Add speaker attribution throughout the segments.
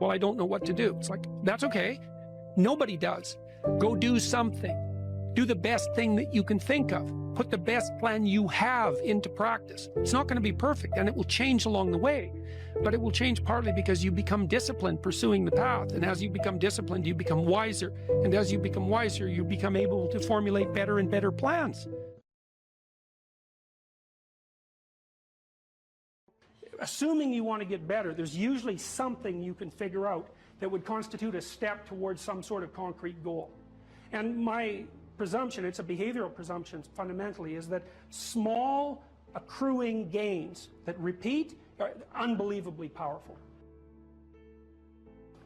Speaker 1: Well, I don't know what to do. It's like, that's okay. Nobody does. Go do something. Do the best thing that you can think of. Put the best plan you have into practice. It's not going to be perfect, and it will change along the way. But it will change partly because you become disciplined pursuing the path. And as you become disciplined, you become wiser. And as you become wiser, you become able to formulate better and better plans. Assuming you want to get better, there's usually something you can figure out that would constitute a step towards some sort of concrete goal. And my presumption, it's a behavioral presumption fundamentally, is that small accruing gains that repeat are unbelievably powerful.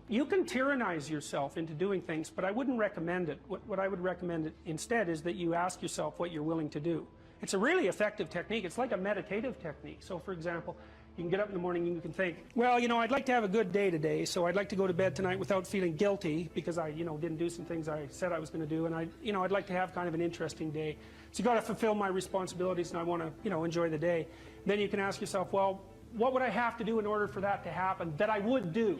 Speaker 1: You can tyrannize yourself into doing things, but I wouldn't recommend it. What I would recommend instead is that you ask yourself what you're willing to do. It's a really effective technique. It's like a meditative technique. So for example, you can get up in the morning and you can think, well, you know, I'd like to have a good day today, so I'd like to go to bed tonight without feeling guilty because I, you know, didn't do some things I said I was going to do, and I'd like to have kind of an interesting day. So you got to fulfill my responsibilities, and I want to, you know, enjoy the day. Then you can ask yourself, well, what would I have to do in order for that to happen that I would do?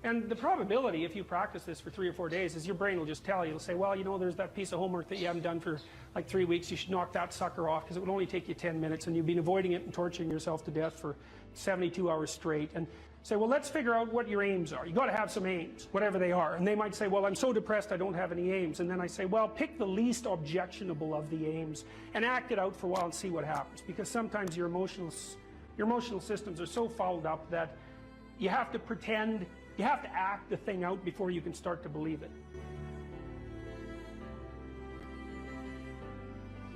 Speaker 1: And the probability, if you practice this for 3 or 4 days, is your brain will just tell you. It'll say, well, you know, there's that piece of homework that you haven't done for like 3 weeks. You should knock that sucker off because it would only take you 10 minutes, and you've been avoiding it and torturing yourself to death for 72 hours straight. And say, well, let's figure out what your aims are. You got to have some aims, whatever they are. And they might say, well, I'm so depressed I don't have any aims. And then I say, well, pick the least objectionable of the aims and act it out for a while and see what happens. Because sometimes your emotional systems are so fouled up that you have to pretend, you have to act the thing out before you can start to believe it.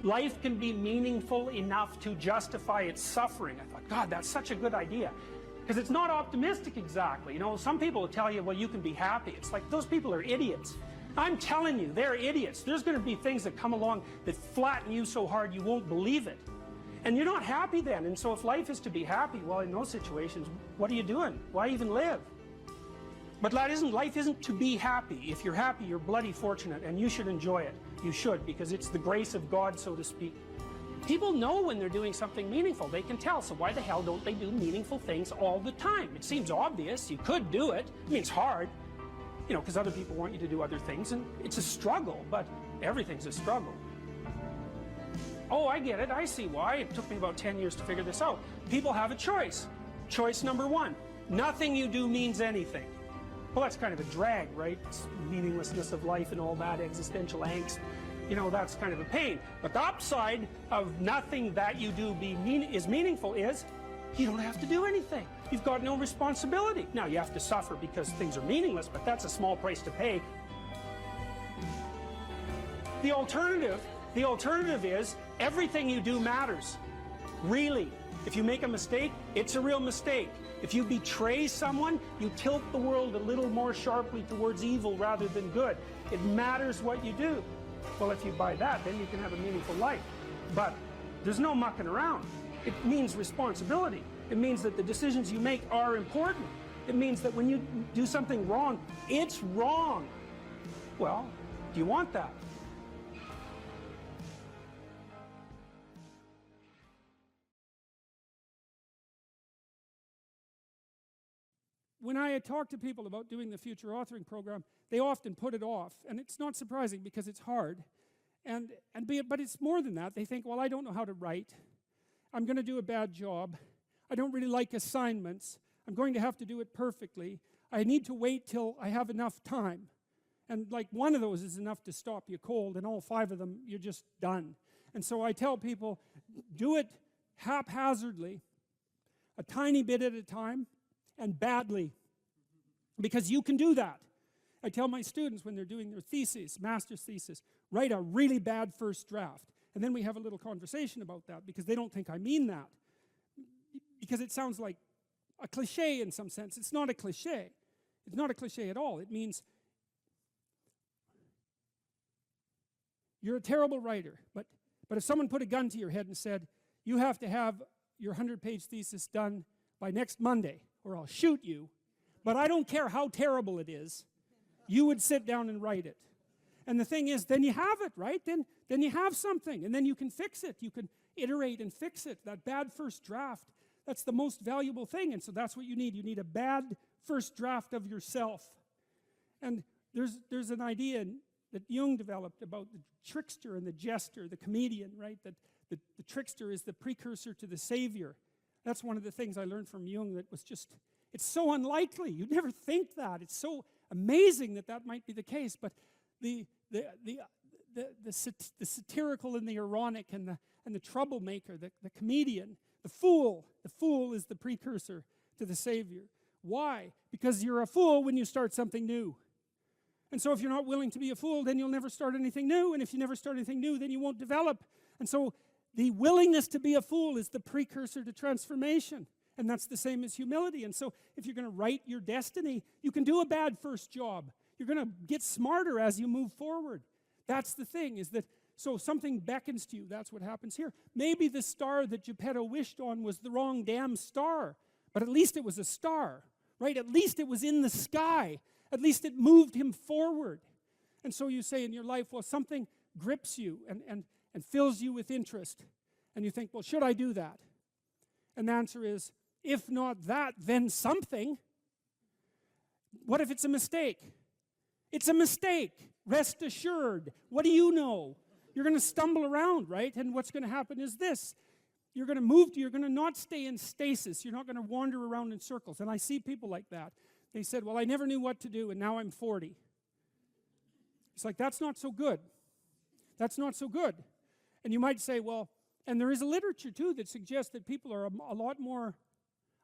Speaker 1: Life can be meaningful enough to justify its suffering. I thought, God, that's such a good idea. Because it's not optimistic exactly. You know, some people will tell you, well, you can be happy. It's like, those people are idiots. I'm telling you, they're idiots. There's going to be things that come along that flatten you so hard you won't believe it. And you're not happy then. And so if life is to be happy, well, in those situations, what are you doing? Why even live? But life isn't to be happy. If you're happy, you're bloody fortunate, and you should enjoy it. You should, because it's the grace of God, so to speak. People know when they're doing something meaningful. They can tell, so why the hell don't they do meaningful things all the time? It seems obvious. You could do it. I mean, it's hard, you know, because other people want you to do other things, and it's a struggle, but everything's a struggle. Oh, I get it. I see why. It took me about 10 years to figure this out. People have a choice. Choice number one, nothing you do means anything. Well, that's kind of a drag, right? It's meaninglessness of life and all that, existential angst. You know, that's kind of a pain. But the upside of nothing that you do is meaningful is you don't have to do anything. You've got no responsibility. Now, you have to suffer because things are meaningless, but that's a small price to pay. The alternative is everything you do matters. Really. If you make a mistake, it's a real mistake. If you betray someone, you tilt the world a little more sharply towards evil rather than good. It matters what you do. Well, if you buy that, then you can have a meaningful life. But there's no mucking around. It means responsibility. It means that the decisions you make are important. It means that when you do something wrong, it's wrong. Well, do you want that? When I talk to people about doing the future authoring program, they often put it off, and it's not surprising because it's hard. But it's more than that. They think, well, I don't know how to write. I'm going to do a bad job. I don't really like assignments. I'm going to have to do it perfectly. I need to wait till I have enough time. And like one of those is enough to stop you cold, and all 5 of them, you're just done. And so I tell people, do it haphazardly, a tiny bit at a time, and badly, because you can do that. I tell my students when they're doing their thesis, master's thesis, write a really bad first draft. And then we have a little conversation about that because they don't think I mean that. Because it sounds like a cliche in some sense. It's not a cliche. It's not a cliche at all. It means you're a terrible writer, but if someone put a gun to your head and said, you have to have your 100-page thesis done by next Monday, or I'll shoot you, but I don't care how terrible it is, you would sit down and write it. And the thing is, then you have it, right? Then you have something, and then you can fix it. You can iterate and fix it. That bad first draft, that's the most valuable thing, and so that's what you need. You need a bad first draft of yourself. And there's an idea that Jung developed about the trickster and the jester, the comedian, right? That the trickster is the precursor to the savior. That's one of the things I learned from Jung that was just, it's so unlikely. You'd never think that. It's so amazing that that might be the case. But the satirical and the ironic and the troublemaker, the comedian, the fool is the precursor to the savior. Why? Because you're a fool when you start something new. And so if you're not willing to be a fool, then you'll never start anything new. And if you never start anything new, then you won't develop. And so the willingness to be a fool is the precursor to transformation. And that's the same as humility. And so if you're going to write your destiny, you can do a bad first job. You're going to get smarter as you move forward. That's the thing, is that, so something beckons to you. That's what happens here. Maybe the star that Geppetto wished on was the wrong damn star. But at least it was a star, right? At least it was in the sky. At least it moved him forward. And so you say in your life, well, something grips you and fills you with interest. And you think, well, should I do that? And the answer is, if not that, then something. What if it's a mistake? It's a mistake. Rest assured. What do you know? You're going to stumble around, right? And what's going to happen is this. You're going to not stay in stasis. You're not going to wander around in circles. And I see people like that. They said, well, I never knew what to do, and now I'm 40. It's like, that's not so good. That's not so good. And you might say, well, and there is a literature, too, that suggests that people are a lot more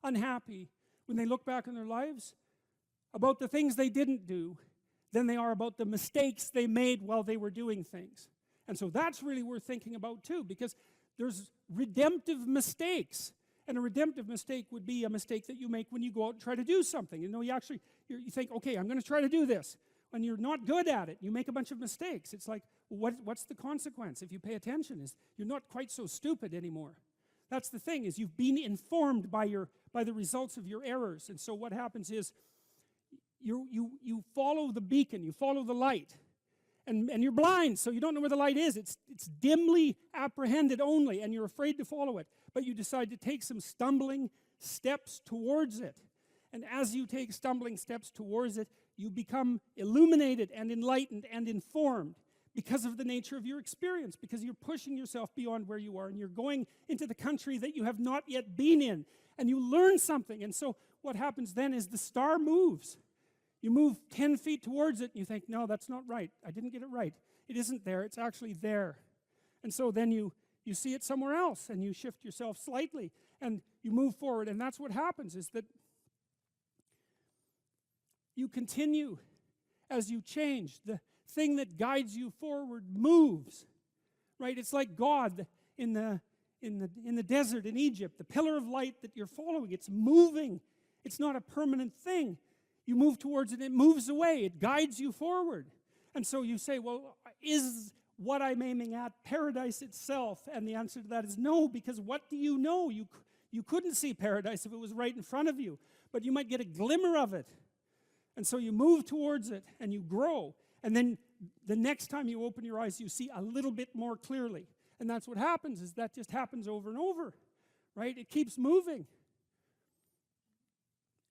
Speaker 1: unhappy when they look back on their lives about the things they didn't do than they are about the mistakes they made while they were doing things. And so that's really worth thinking about, too, because there's redemptive mistakes. And a redemptive mistake would be a mistake that you make when you go out and try to do something. You know, you think, okay, I'm going to try to do this. When you're not good at it, you make a bunch of mistakes. It's like, well, what's the consequence? If you pay attention, is you're not quite so stupid anymore. That's the thing, is you've been informed by the results of your errors. And so what happens is you follow the beacon, you follow the light. And you're blind, so you don't know where the light is. It's dimly apprehended only, and you're afraid to follow it. But you decide to take some stumbling steps towards it. And as you take stumbling steps towards it, you become illuminated and enlightened and informed because of the nature of your experience, because you're pushing yourself beyond where you are, and you're going into the country that you have not yet been in, and you learn something. And so what happens then is the star moves. You move 10 feet towards it, and you think, no, that's not right. I didn't get it right. It isn't there. It's actually there. And so then you see it somewhere else, and you shift yourself slightly, and you move forward. And that's what happens, is that you continue as you change. The thing that guides you forward moves, right? It's like God in the desert in Egypt. The pillar of light that you're following, it's moving. It's not a permanent thing. You move towards it, it moves away, it guides you forward. And so you say, well, is what I'm aiming at paradise itself? And the answer to that is no, because what do you know? You couldn't see paradise if it was right in front of you, but you might get a glimmer of it. And so you move towards it, and you grow. And then the next time you open your eyes, you see a little bit more clearly. And that's what happens, is that just happens over and over, right? It keeps moving.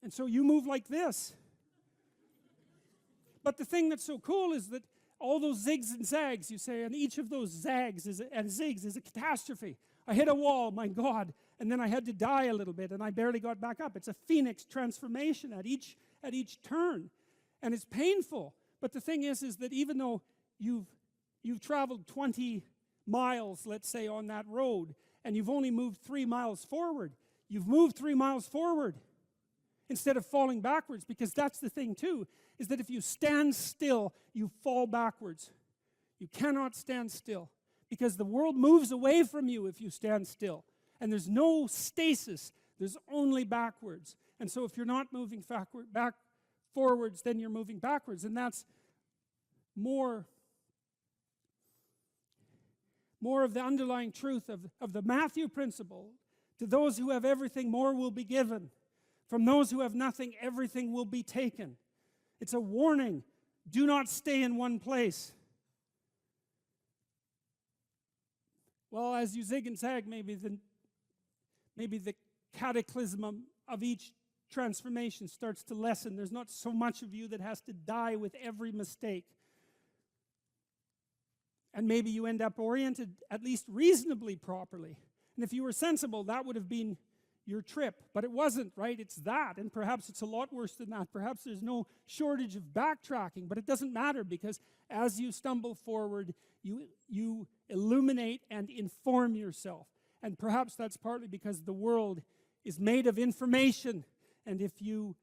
Speaker 1: And so you move like this. But the thing that's so cool is that all those zigs and zags, you say, and each of those zags and zigs is a catastrophe. I hit a wall, my God, and then I had to die a little bit, and I barely got back up. It's a phoenix transformation at each turn, and it's painful. But the thing is that even though you've traveled 20 miles, let's say, on that road, and you've only moved 3 miles forward, you've moved 3 miles forward instead of falling backwards, because that's the thing too, is that if you stand still, you fall backwards. You cannot stand still, because the world moves away from you if you stand still. And there's no stasis, there's only backwards. And so if you're not moving forwards, then you're moving backwards. And that's more of the underlying truth of the Matthew principle. To those who have everything, more will be given. From those who have nothing, everything will be taken. It's a warning. Do not stay in one place. Well, as you zig and zag, maybe the cataclysm of each transformation starts to lessen. There's not so much of you that has to die with every mistake. And maybe you end up oriented at least reasonably properly. And if you were sensible, that would have been your trip. But it wasn't, right? It's that. And perhaps it's a lot worse than that. Perhaps there's no shortage of backtracking. But it doesn't matter, because as you stumble forward, you illuminate and inform yourself. And perhaps that's partly because the world is made of information. And if you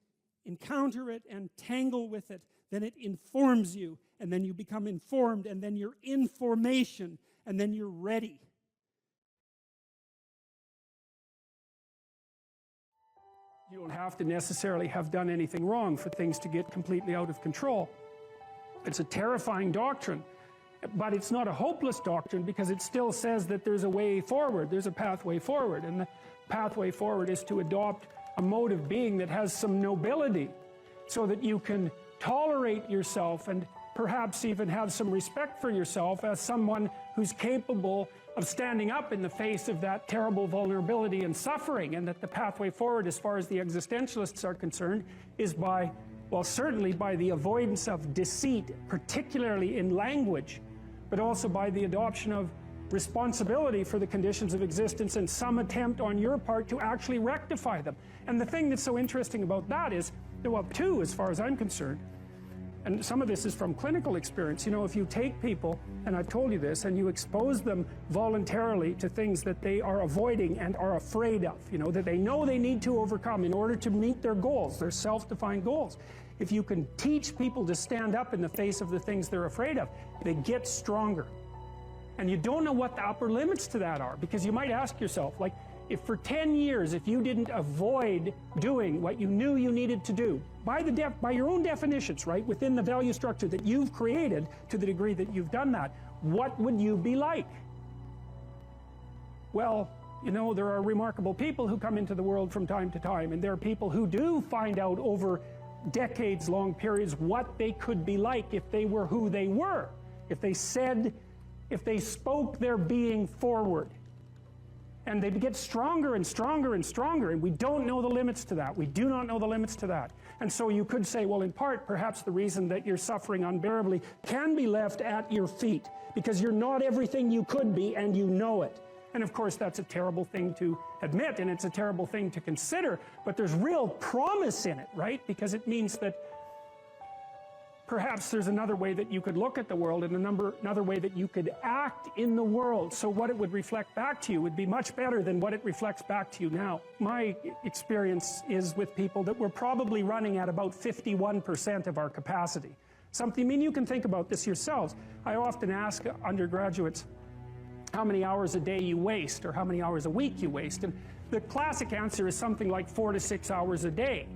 Speaker 1: encounter it and tangle with it, then it informs you. And then you become informed. And then you're information. And then you're ready. You don't have to necessarily have done anything wrong for things to get completely out of control. It's a terrifying doctrine, but it's not a hopeless doctrine, because it still says that there's a way forward, there's a pathway forward, and the pathway forward is to adopt a mode of being that has some nobility, so that you can tolerate yourself and perhaps even have some respect for yourself as someone who's capable of standing up in the face of that terrible vulnerability and suffering, and that the pathway forward, as far as the existentialists are concerned, is by, well, certainly by the avoidance of deceit, particularly in language, but also by the adoption of responsibility for the conditions of existence and some attempt on your part to actually rectify them. And the thing that's so interesting about that is, well, two, as far as I'm concerned, and some of this is from clinical experience. You know, if you take people, and I've told you this, and you expose them voluntarily to things that they are avoiding and are afraid of, you know, that they know they need to overcome in order to meet their goals, their self-defined goals. If you can teach people to stand up in the face of the things they're afraid of, they get stronger. And you don't know what the upper limits to that are, because you might ask yourself, like, if for 10 years, if you didn't avoid doing what you knew you needed to do, by your own definitions, right, within the value structure that you've created, to the degree that you've done that, what would you be like? Well, you know, there are remarkable people who come into the world from time to time, and there are people who do find out over decades-long periods what they could be like if they were who they were, if they spoke their being forward. And they get stronger and stronger and stronger, and we don't know the limits to that. We do not know the limits to that. And so you could say, well, in part, perhaps the reason that you're suffering unbearably can be left at your feet, because you're not everything you could be, and you know it. And of course, that's a terrible thing to admit, and it's a terrible thing to consider, but there's real promise in it, right? Because it means that perhaps there's another way that you could look at the world, and another way that you could act in the world, so what it would reflect back to you would be much better than what it reflects back to you now. My experience is with people that we're probably running at about 51% of our capacity. I mean, you can think about this yourselves. I often ask undergraduates how many hours a day you waste, or how many hours a week you waste, and the classic answer is something like 4 to 6 hours a day.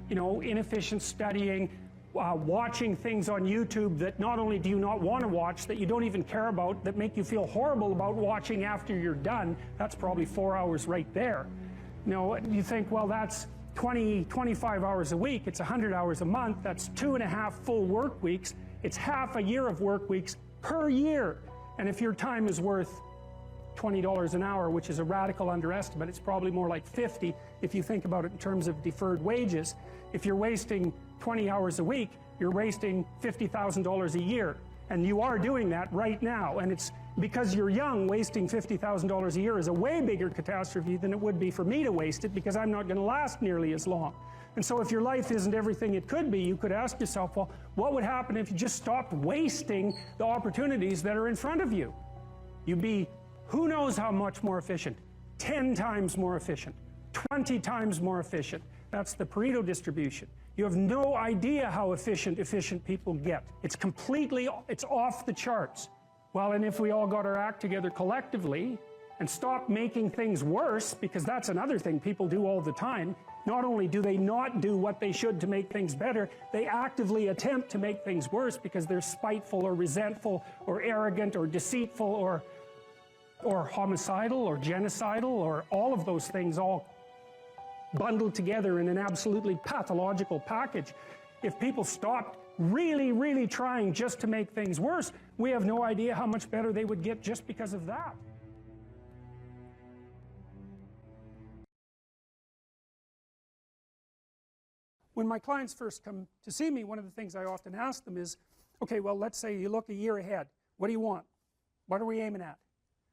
Speaker 1: You know, inefficient studying, watching things on YouTube that not only do you not want to watch, that you don't even care about, that make you feel horrible about watching after you're done. That's probably 4 hours right there. You know, you think, well, that's 25 hours a week, it's 100 hours a month, that's 2.5 full work weeks, it's half a year of work weeks per year. And if your time is worth $20 an hour, which is a radical underestimate, it's probably more like 50 if you think about it in terms of deferred wages. If you're wasting 20 hours a week, you're wasting $50,000 a year. And you are doing that right now. And it's because you're young, wasting $50,000 a year is a way bigger catastrophe than it would be for me to waste it, because I'm not going to last nearly as long. And so if your life isn't everything it could be, you could ask yourself, well, what would happen if you just stopped wasting the opportunities that are in front of you? You'd be, who knows how much more efficient? 10 times more efficient, 20 times more efficient. That's the Pareto distribution. You have no idea how efficient people get. It's off the charts. Well, and if we all got our act together collectively and stopped making things worse, because that's another thing people do all the time, not only do they not do what they should to make things better, they actively attempt to make things worse because they're spiteful or resentful or arrogant or deceitful or homicidal or genocidal, or all of those things all bundled together in an absolutely pathological package. If people stopped really, really trying just to make things worse, we have no idea how much better they would get just because of that. when my clients first come to see me, one of the things I often ask them is, okay, well, let's say you look a year ahead. What do you want? What are we aiming at?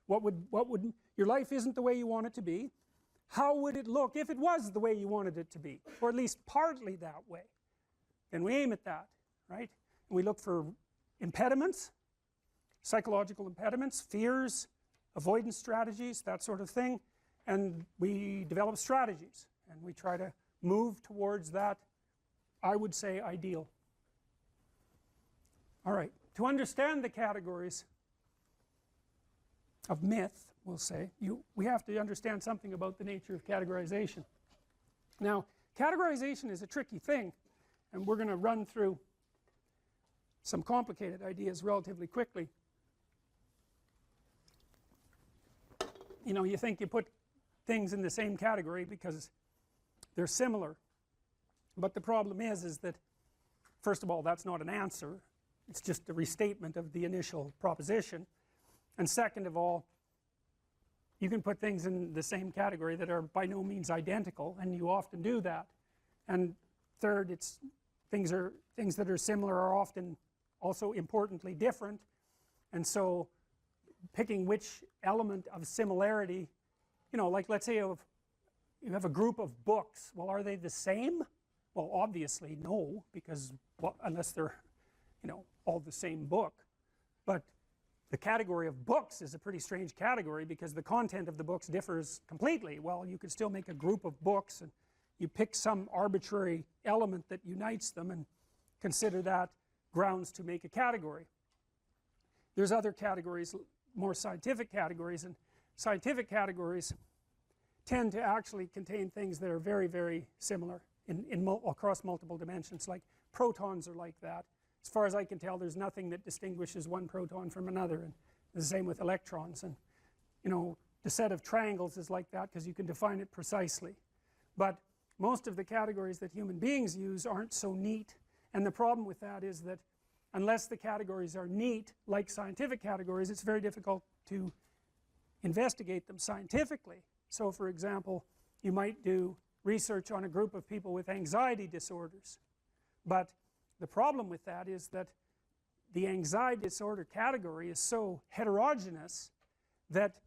Speaker 1: What would your life isn't the way you want it to be. How would it look if it was the way you wanted it to be, or at least partly that way? Then we aim at that, right? And we look for impediments, psychological impediments, fears, avoidance strategies, that sort of thing, and we develop strategies, and we try to move towards that, I would say, ideal. Alright, to understand the categories of myth, we'll say, we have to understand something about the nature of categorization. Now, categorization is a tricky thing, and we're going to run through some complicated ideas relatively quickly. You know, you think you put things in the same category because they're similar, but the problem is that, first of all, that's not an answer. It's just a restatement of the initial proposition. And second of all, you can put things in the same category that are by no means identical, and you often do that. And third, it's things that are similar are often also importantly different, and so picking which element of similarity, you know, like let's say you have a group of books. Well, are they the same? Well, obviously no, because, well, unless they're, you know, all the same book. But the category of books is a pretty strange category because the content of the books differs completely. Well, you could still make a group of books, and you pick some arbitrary element that unites them and consider that grounds to make a category. There's other categories, more scientific categories, and scientific categories tend to actually contain things that are very, very similar across multiple dimensions. Like protons are like that. As far as I can tell, there's nothing that distinguishes one proton from another, and the same with electrons. And you know, the set of triangles is like that because you can define it precisely. But most of the categories that human beings use aren't so neat, and the problem with that is that unless the categories are neat, like scientific categories, it's very difficult to investigate them scientifically. So for example, you might do research on a group of people with anxiety disorders, but the problem with that is that the anxiety disorder category is so heterogeneous that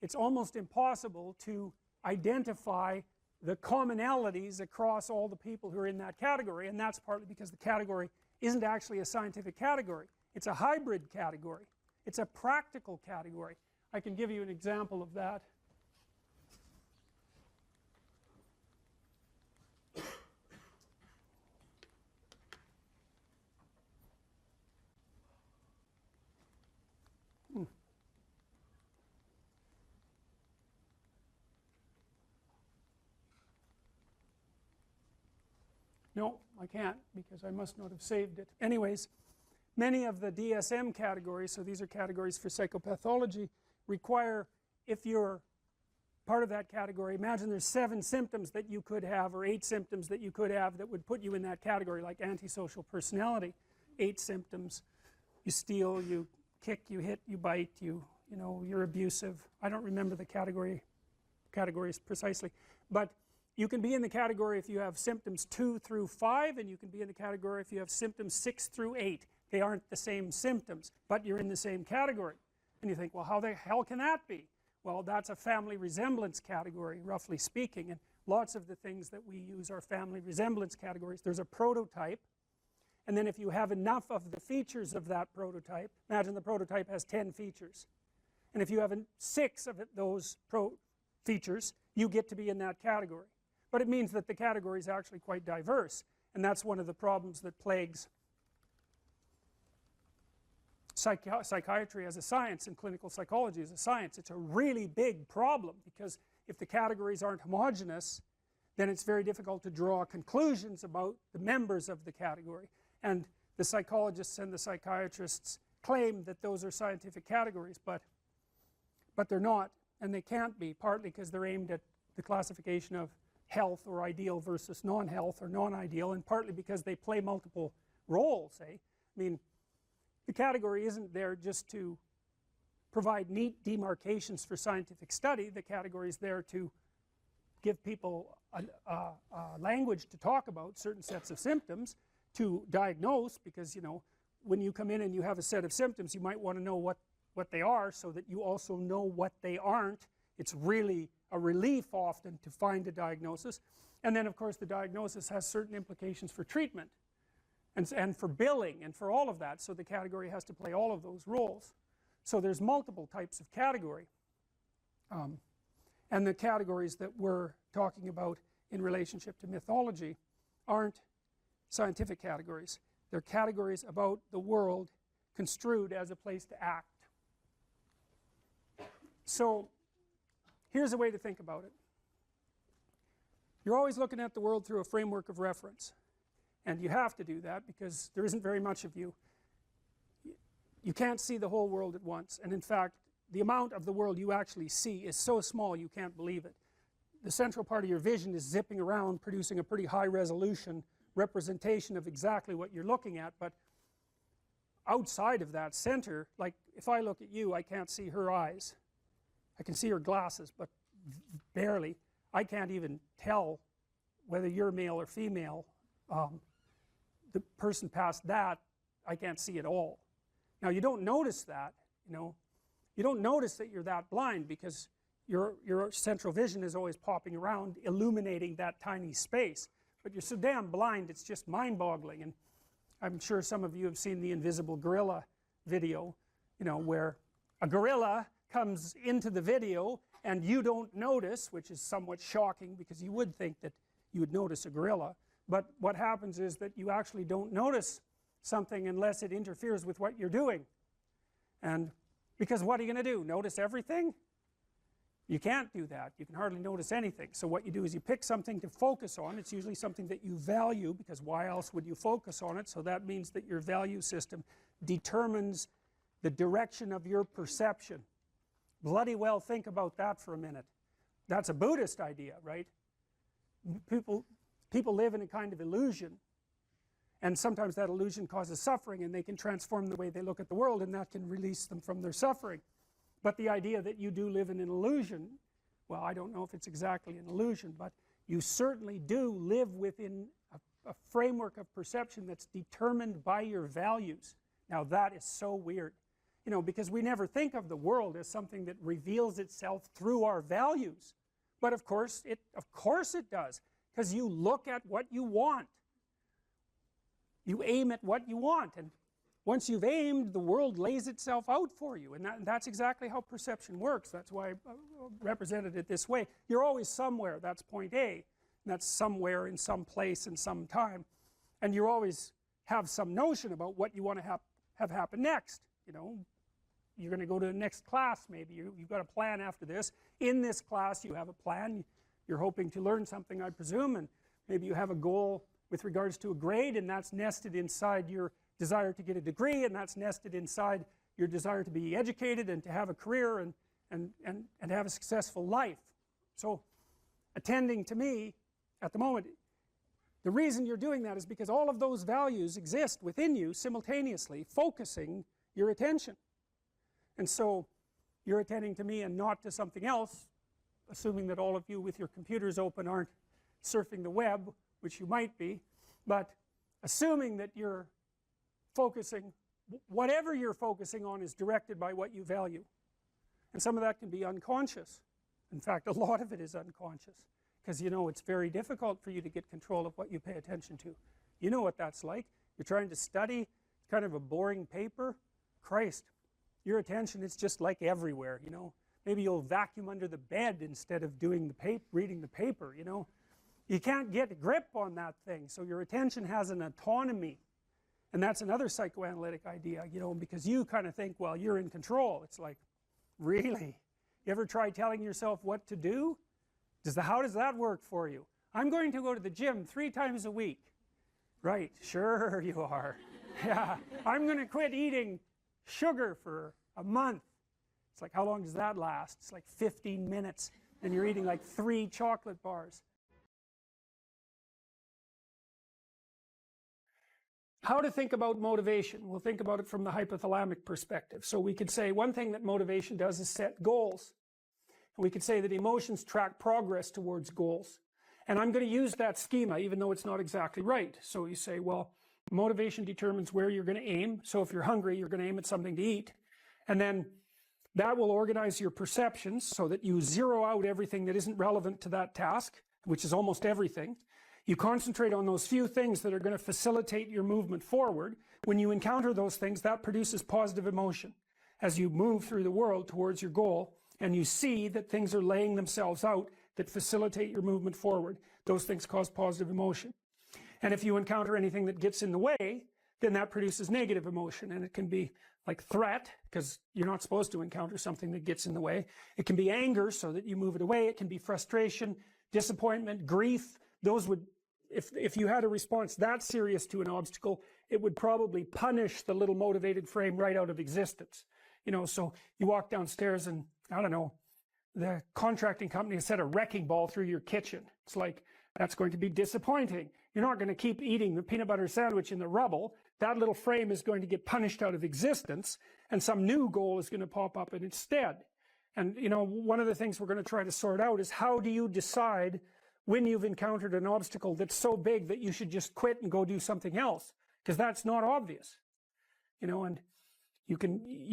Speaker 1: it's almost impossible to identify the commonalities across all the people who are in that category, and that's partly because the category isn't actually a scientific category. It's a hybrid category. It's a practical category. I can give you an example of that. No, I can't because I must not have saved it. Anyways, many of the DSM categories, so these are categories for psychopathology, require, if you're part of that category, imagine there's 7 symptoms that you could have, or 8 symptoms that you could have that would put you in that category, like antisocial personality. 8 symptoms: you steal, you kick, you hit, you bite, you know, you're abusive. I don't remember the categories precisely, but you can be in the category if you have symptoms 2 through 5, and you can be in the category if you have symptoms 6 through 8. They aren't the same symptoms, but you're in the same category. And you think, well, how the hell can that be? Well, that's a family resemblance category, roughly speaking, and lots of the things that we use are family resemblance categories. There's a prototype, and then if you have enough of the features of that prototype, imagine the prototype has 10 features, and if you have 6 of those features, you get to be in that category. But it means that the category is actually quite diverse, and that's one of the problems that plagues psychiatry as a science and clinical psychology as a science. It's a really big problem because if the categories aren't homogeneous, then it's very difficult to draw conclusions about the members of the category. And the psychologists and the psychiatrists claim that those are scientific categories, but they're not, and they can't be, partly because they're aimed at the classification of health or ideal versus non-health or non-ideal, and partly because they play multiple roles, eh? I mean, the category isn't there just to provide neat demarcations for scientific study. The category is there to give people language to talk about certain sets of symptoms, to diagnose, because you know when you come in and you have a set of symptoms you might want to know what they are so that you also know what they aren't. It's really a relief often to find a diagnosis. And then of course the diagnosis has certain implications for treatment and for billing and for all of that, so the category has to play all of those roles. So there's multiple types of category, and the categories that we're talking about in relationship to mythology aren't scientific categories. They're categories about the world construed as a place to act. So here's a way to think about it. You're always looking at the world through a framework of reference, and you have to do that because there isn't very much of you. You can't see the whole world at once, and in fact the amount of the world you actually see is so small you can't believe it. The central part of your vision is zipping around producing a pretty high resolution representation of exactly what you're looking at, but outside of that center, like if I look at you I can't see her eyes. I can see her glasses, but barely. I can't even tell whether you're male or female. The person past that I can't see at all. Now you don't notice that, you know, you don't notice that you're that blind because your central vision is always popping around illuminating that tiny space, but you're so damn blind it's just mind-boggling. And I'm sure some of you have seen the invisible gorilla video, you know, where a gorilla comes into the video and you don't notice, which is somewhat shocking because you would think that you would notice a gorilla, but what happens is that you actually don't notice something unless it interferes with what you're doing. And because what are you going to do? Notice everything? You can't do that. You can hardly notice anything. So what you do is you pick something to focus on. It's usually something that you value, because why else would you focus on it? So that means that your value system determines the direction of your perception. Bloody well think about that for a minute. That's a Buddhist idea, right? People live in a kind of illusion, and sometimes that illusion causes suffering, and they can transform the way they look at the world, and that can release them from their suffering. But the idea that you do live in an illusion, well, I don't know if it's exactly an illusion, but you certainly do live within a framework of perception that's determined by your values. Now that is so weird, you know, because we never think of the world as something that reveals itself through our values. But of course it does, because you look at what you want. You aim at what you want, and once you've aimed, the world lays itself out for you, and that's exactly how perception works. That's why I represented it this way. You're always somewhere, that's point A, and that's somewhere in some place in some time, and you always have some notion about what you want to have happen next. You know, you're going to go to the next class maybe, you've got a plan after this. In this class you have a plan, you're hoping to learn something, I presume, and maybe you have a goal with regards to a grade, and that's nested inside your desire to get a degree, and that's nested inside your desire to be educated and to have a career and have a successful life. So attending to me at the moment, the reason you're doing that is because all of those values exist within you simultaneously, focusing your attention. And so you're attending to me and not to something else, assuming that all of you with your computers open aren't surfing the web, which you might be, but assuming that you're focusing, whatever you're focusing on is directed by what you value. And some of that can be unconscious. In fact, a lot of it is unconscious, because you know it's very difficult for you to get control of what you pay attention to. You know what that's like. You're trying to study, it's kind of a boring paper. Christ, your attention is just like everywhere, you know. Maybe you'll vacuum under the bed instead of doing reading the paper, you know. You can't get a grip on that thing, so your attention has an autonomy. And that's another psychoanalytic idea, you know, because you kind of think, well, you're in control. It's like, really? You ever try telling yourself what to do? How does that work for you? I'm going to go to the gym 3 times a week. Right, sure you are. Yeah, I'm going to quit eating sugar for a month. It's like, how long does that last? It's like 15 minutes, and you're eating like 3 chocolate bars. How to think about motivation? We'll think about it from the hypothalamic perspective. So we could say one thing that motivation does is set goals. And we could say that emotions track progress towards goals. And I'm going to use that schema even though it's not exactly right. So you say, well, motivation determines where you're going to aim. So if you're hungry, you're going to aim at something to eat. And then that will organize your perceptions so that you zero out everything that isn't relevant to that task, which is almost everything. You concentrate on those few things that are going to facilitate your movement forward. When you encounter those things, that produces positive emotion as you move through the world towards your goal, and you see that things are laying themselves out that facilitate your movement forward. Those things cause positive emotion. And if you encounter anything that gets in the way, then that produces negative emotion, and it can be like threat, because you're not supposed to encounter something that gets in the way. It can be anger, so that you move it away. It can be frustration, disappointment, grief. Those would, if you had a response that serious to an obstacle, it would probably punish the little motivated frame right out of existence. You know, so you walk downstairs and, I don't know, the contracting company has set a wrecking ball through your kitchen. It's like, that's going to be disappointing. You're not going to keep eating the peanut butter sandwich in the rubble. That little frame is going to get punished out of existence, and some new goal is going to pop up in its stead. And, you know, one of the things we're going to try to sort out is, how do you decide when you've encountered an obstacle that's so big that you should just quit and go do something else? Because that's not obvious. You know, and you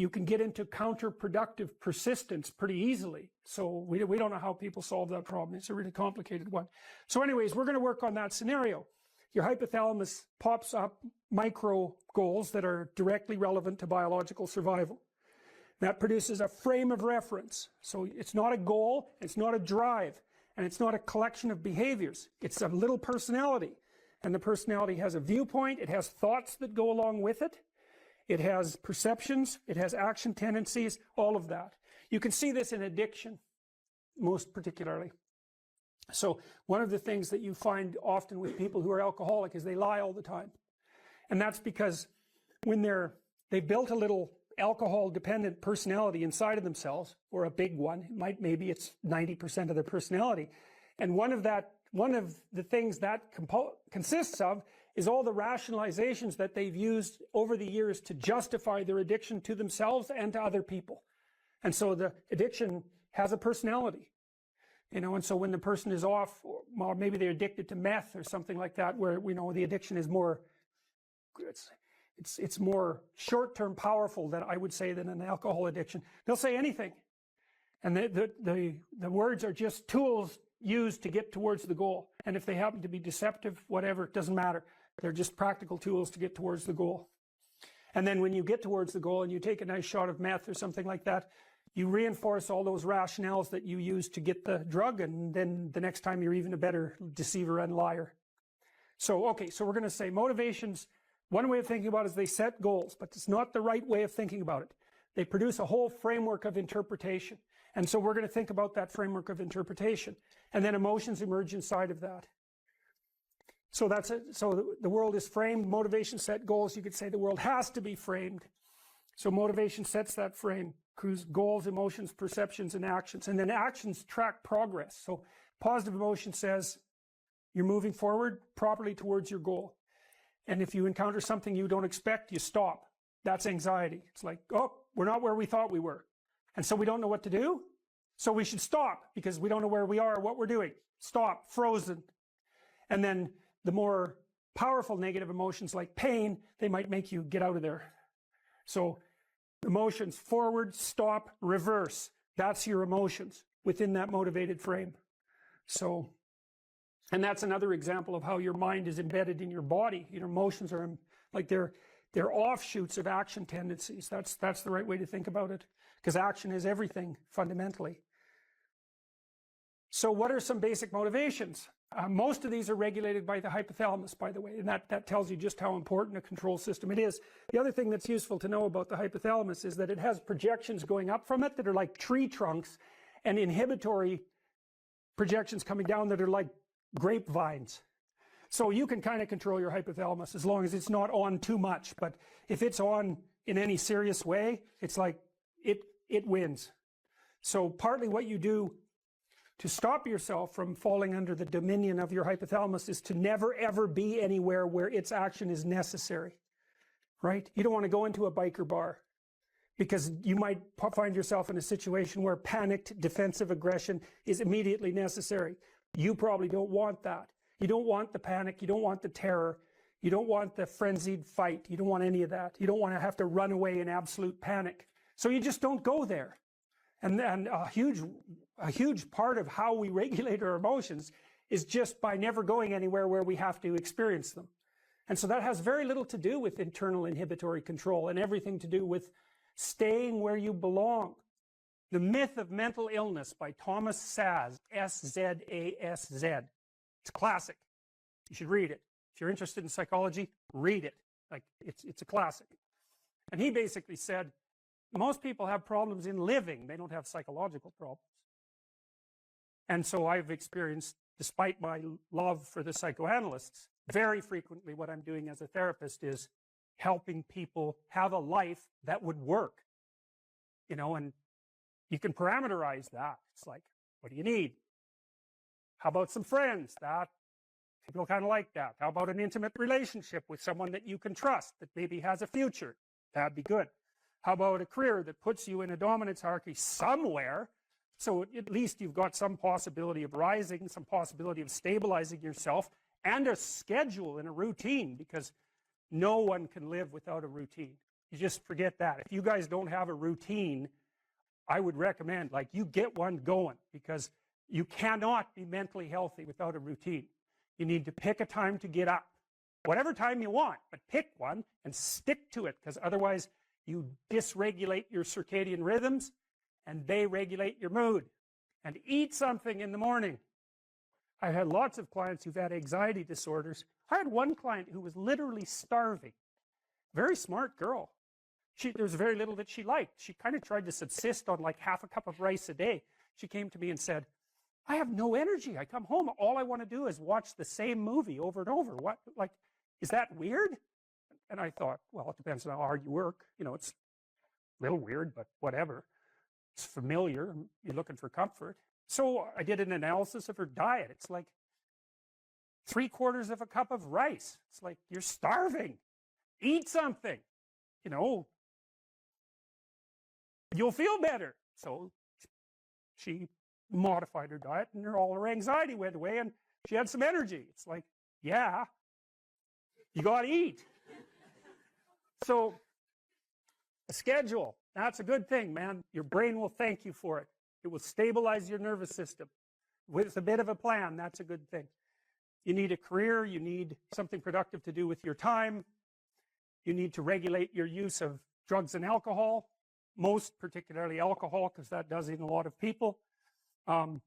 Speaker 1: can get into counterproductive persistence pretty easily. So we don't know how people solve that problem. It's a really complicated one. So anyways, we're going to work on that scenario. Your hypothalamus pops up micro goals that are directly relevant to biological survival. That produces a frame of reference. So it's not a goal, it's not a drive, and it's not a collection of behaviors. It's a little personality. And the personality has a viewpoint, it has thoughts that go along with it. It has perceptions, it has action tendencies, all of that. You can see this in addiction, most particularly. So one of the things that you find often with people who are alcoholic is they lie all the time. And that's because when they've built a little alcohol-dependent personality inside of themselves, or a big one, maybe it's 90% of their personality, and one of the things that consists of is all the rationalizations that they've used over the years to justify their addiction to themselves and to other people. And so the addiction has a personality, you know, and so when the person is off, or maybe they're addicted to meth or something like that, where, you know, the addiction is more, it's more short-term powerful, than I would say, than an alcohol addiction. They'll say anything. And the words are just tools used to get towards the goal. And if they happen to be deceptive, whatever, it doesn't matter. They're just practical tools to get towards the goal. And then when you get towards the goal and you take a nice shot of meth or something like that, you reinforce all those rationales that you use to get the drug, and then the next time you're even a better deceiver and liar. So, okay, so we're going to say motivations, one way of thinking about it is they set goals, but it's not the right way of thinking about it. They produce a whole framework of interpretation. And so we're going to think about that framework of interpretation. And then emotions emerge inside of that. So that's it. So the world is framed, motivation set goals. You could say the world has to be framed. So motivation sets that frame, goals, emotions, perceptions, and actions. And then actions track progress. So positive emotion says you're moving forward properly towards your goal. And if you encounter something you don't expect, you stop. That's anxiety. It's like, oh, we're not where we thought we were. And so we don't know what to do. So we should stop, because we don't know where we are or what we're doing. Stop, frozen. And then the more powerful negative emotions like pain, they might make you get out of there. So emotions, forward, stop, reverse. That's your emotions within that motivated frame. So, and that's another example of how your mind is embedded in your body. Your emotions are like they're offshoots of action tendencies. That's the right way to think about it, because action is everything fundamentally. So what are some basic motivations? Most of these are regulated by the hypothalamus, by the way, and that tells you just how important a control system it is. The other thing that's useful to know about the hypothalamus is that it has projections going up from it that are like tree trunks, and inhibitory projections coming down that are like grapevines. So you can kind of control your hypothalamus as long as it's not on too much. But if it's on in any serious way, it's like it wins. So partly what you do to stop yourself from falling under the dominion of your hypothalamus is to never ever be anywhere where its action is necessary, right? You don't want to go into a biker bar, because you might find yourself in a situation where panicked defensive aggression is immediately necessary. You probably don't want that. You don't want the panic, you don't want the terror, you don't want the frenzied fight, you don't want any of that. You don't want to have to run away in absolute panic. So you just don't go there. And a huge part of how we regulate our emotions is just by never going anywhere where we have to experience them. And so that has very little to do with internal inhibitory control and everything to do with staying where you belong. The Myth of Mental Illness by Thomas Szasz, S-Z-A-S-Z. It's a classic. You should read it. If you're interested in psychology, read it. Like, it's a classic. And he basically said, most people have problems in living. They don't have psychological problems. And so I've experienced, despite my love for the psychoanalysts, very frequently what I'm doing as a therapist is helping people have a life that would work. You know, and you can parameterize that. It's like, what do you need? How about some friends? That people kind of like that. How about an intimate relationship with someone that you can trust, that maybe has a future? That'd be good. How about a career that puts you in a dominance hierarchy somewhere, so at least you've got some possibility of rising, some possibility of stabilizing yourself, and a schedule and a routine, because no one can live without a routine. You just forget that. If you guys don't have a routine, I would recommend, like, you get one going, because you cannot be mentally healthy without a routine. You need to pick a time to get up, whatever time you want, but pick one and stick to it, because otherwise you dysregulate your circadian rhythms and they regulate your mood. And eat something in the morning. I've had lots of clients who've had anxiety disorders. I had one client who was literally starving. Very smart girl. There's very little that she liked. She kind of tried to subsist on like half a cup of rice a day. She came to me and said, I have no energy. I come home, all I want to do is watch the same movie over and over. What, like, is that weird? And I thought, well, it depends on how hard you work. You know, it's a little weird, but whatever. It's familiar. You're looking for comfort. So I did an analysis of her diet. It's like 3/4 of a cup of rice. It's like, you're starving. Eat something. You know, you'll feel better. So she modified her diet, and all her anxiety went away, and she had some energy. It's like, yeah, you got to eat. So a schedule, that's a good thing, man. Your brain will thank you for it. It will stabilize your nervous system. With a bit of a plan, that's a good thing. You need a career. You need something productive to do with your time. You need to regulate your use of drugs and alcohol, most particularly alcohol, because that does in a lot of people. You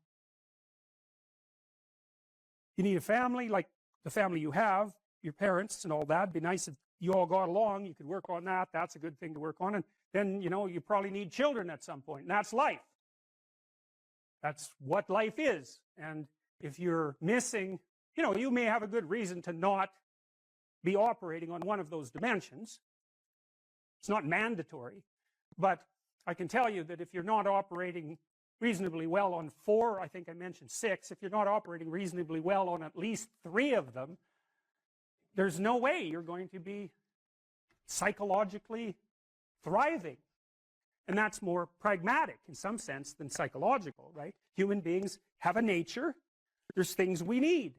Speaker 1: need a family, like the family you have, your parents and all that. It'd be nice if you all got along. You could work on that. That's a good thing to work on. And then, you know, you probably need children at some point. And that's life. That's what life is. And if you're missing, you know, you may have a good reason to not be operating on one of those dimensions. It's not mandatory. But I can tell you that if you're not operating reasonably well on 4, I think I mentioned 6, if you're not operating reasonably well on at least 3 of them, there's no way you're going to be psychologically thriving. And that's more pragmatic in some sense than psychological, right? Human beings have a nature. There's things we need.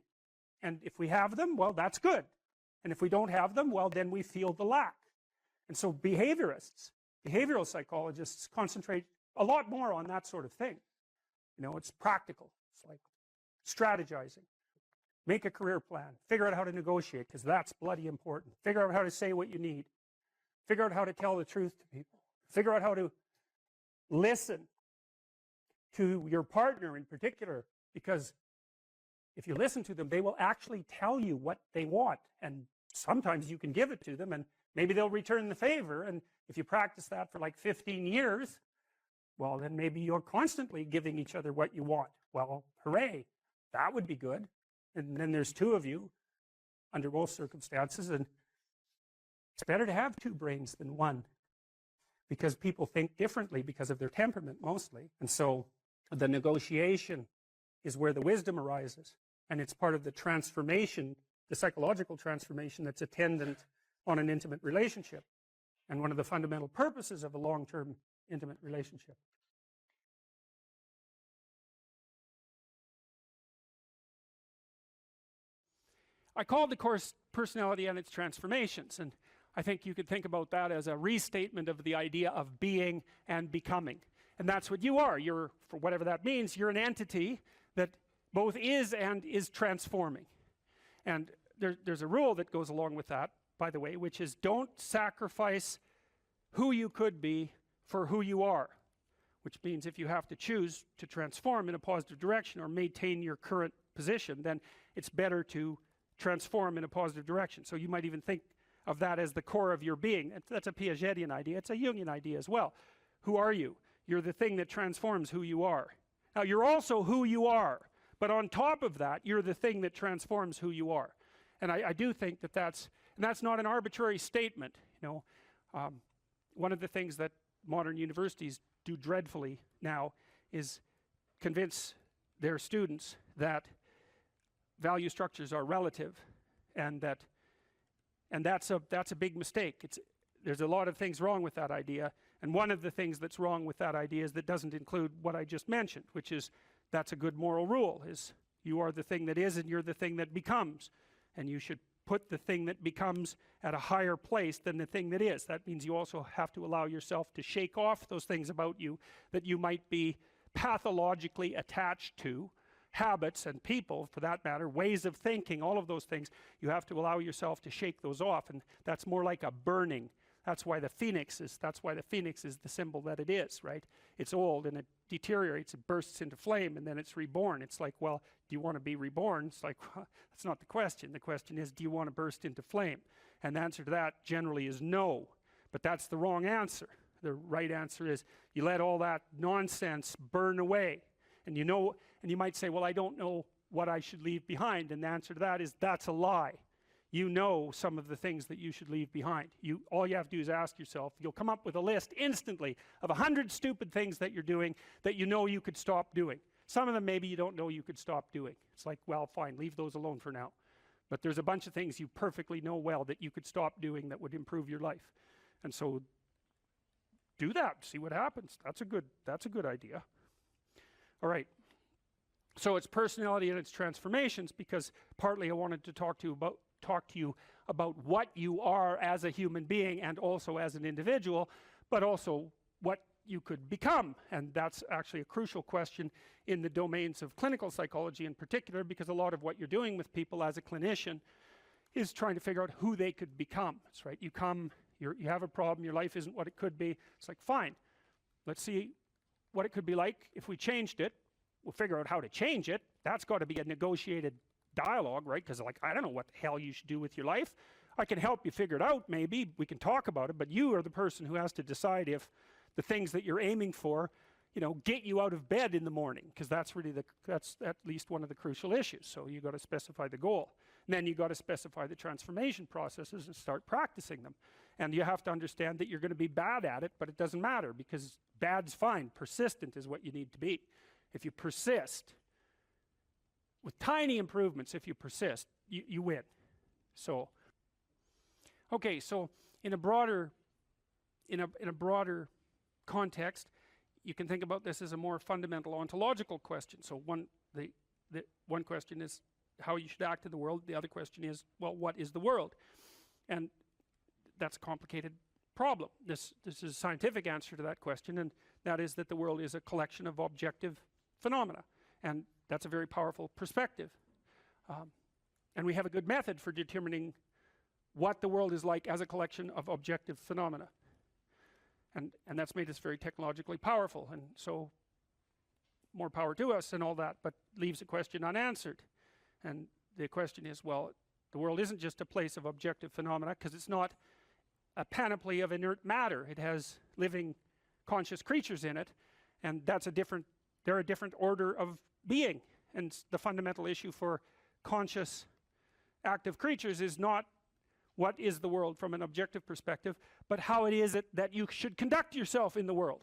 Speaker 1: And if we have them, well, that's good. And if we don't have them, well, then we feel the lack. And so behaviorists, behavioral psychologists concentrate a lot more on that sort of thing. You know, it's practical. It's like strategizing. Make a career plan. Figure out how to negotiate, because that's bloody important. Figure out how to say what you need. Figure out how to tell the truth to people. Figure out how to listen to your partner in particular, because if you listen to them, they will actually tell you what they want. And sometimes you can give it to them, and maybe they'll return the favor. And if you practice that for like 15 years, well, then maybe you're constantly giving each other what you want. Well, hooray. That would be good. And then there's 2 of you under most circumstances, and it's better to have 2 brains than 1, because people think differently because of their temperament mostly. And so the negotiation is where the wisdom arises, and it's part of the transformation, the psychological transformation that's attendant on an intimate relationship, and one of the fundamental purposes of a long-term intimate relationship. I called the course Personality and Its Transformations, and I think you could think about that as a restatement of the idea of being and becoming. And that's what you are. You're, for whatever that means, you're an entity that both is and is transforming. And there's a rule that goes along with that, by the way, which is don't sacrifice who you could be for who you are. Which means if you have to choose to transform in a positive direction or maintain your current position, then it's better to transform in a positive direction. So you might even think of that as the core of your being. That's a Piagetian idea. It's a Jungian idea as well. Who are you? You're the thing that transforms who you are. Now you're also who you are, but on top of that, you're the thing that transforms who you are. And I do think that that's not an arbitrary statement. You know, one of the things that modern universities do dreadfully now is convince their students that value structures are relative, and that's a big mistake. There's a lot of things wrong with that idea, and one of the things that's wrong with that idea is that doesn't include what I just mentioned, which is that's a good moral rule, is you are the thing that is and you're the thing that becomes, and you should put the thing that becomes at a higher place than the thing that is. That means you also have to allow yourself to shake off those things about you that you might be pathologically attached to, habits and people for that matter, ways of thinking, all of those things. You have to allow yourself to shake those off, and that's more like a burning. That's why the phoenix is the symbol that it is, right? It's old and it deteriorates, it bursts into flame, and then it's reborn. It's like, well, do you want to be reborn? It's like, well, that's not the question. The question is, do you want to burst into flame? And the answer to that generally is no, but that's the wrong answer. The right answer is you let all that nonsense burn away. And you know, and you might say, well, I don't know what I should leave behind, and the answer to that is that's a lie. You know some of the things that you should leave behind. All you have to do is ask yourself. You'll come up with a list instantly of 100 stupid things that you're doing that you know you could stop doing. Some of them maybe you don't know you could stop doing. It's like, well, fine, leave those alone for now. But there's a bunch of things you perfectly know well that you could stop doing that would improve your life. And so do that, see what happens. That's a good idea. All right. So it's personality and its transformations, because partly I wanted to talk to you about what you are as a human being and also as an individual, but also what you could become. And that's actually a crucial question in the domains of clinical psychology in particular, because a lot of what you're doing with people as a clinician is trying to figure out who they could become. That's right. You have a problem, your life isn't what it could be. It's like, fine, let's see what it could be like if we changed it. We'll figure out how to change it. That's got to be a negotiated dialogue, right? Because like, I don't know what the hell you should do with your life. I can help you figure it out, maybe we can talk about it, but you are the person who has to decide if the things that you're aiming for, you know, get you out of bed in the morning, because that's really that's at least one of the crucial issues. So you got to specify the goal, and then you got to specify the transformation processes and start practicing them. And you have to understand that you're going to be bad at it, but it doesn't matter, because bad's fine. Persistent is what you need to be. If you persist with tiny improvements, if you persist, you win. So okay, so in a broader context, you can think about this as a more fundamental ontological question. So one question is how you should act in the world. The other question is, well, what is the world? And that's a complicated problem. This is a scientific answer to that question, and that is that the world is a collection of objective phenomena, and that's a very powerful perspective. And we have a good method for determining what the world is like as a collection of objective phenomena. And that's made us very technologically powerful, and so more power to us and all that, but leaves a question unanswered. And the question is, well, the world isn't just a place of objective phenomena, because it's not a panoply of inert matter. It has living conscious creatures in it, and they're a different order of being. And the fundamental issue for conscious active creatures is not what is the world from an objective perspective, but how it is that you should conduct yourself in the world.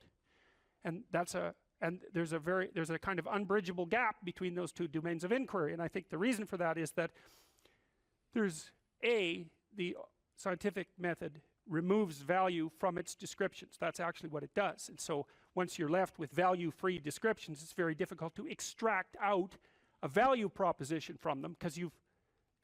Speaker 1: And there's a kind of unbridgeable gap between those two domains of inquiry. And I think the reason for that is that the scientific method removes value from its descriptions. That's actually what it does. And so once you're left with value-free descriptions, it's very difficult to extract out a value proposition from them, because you've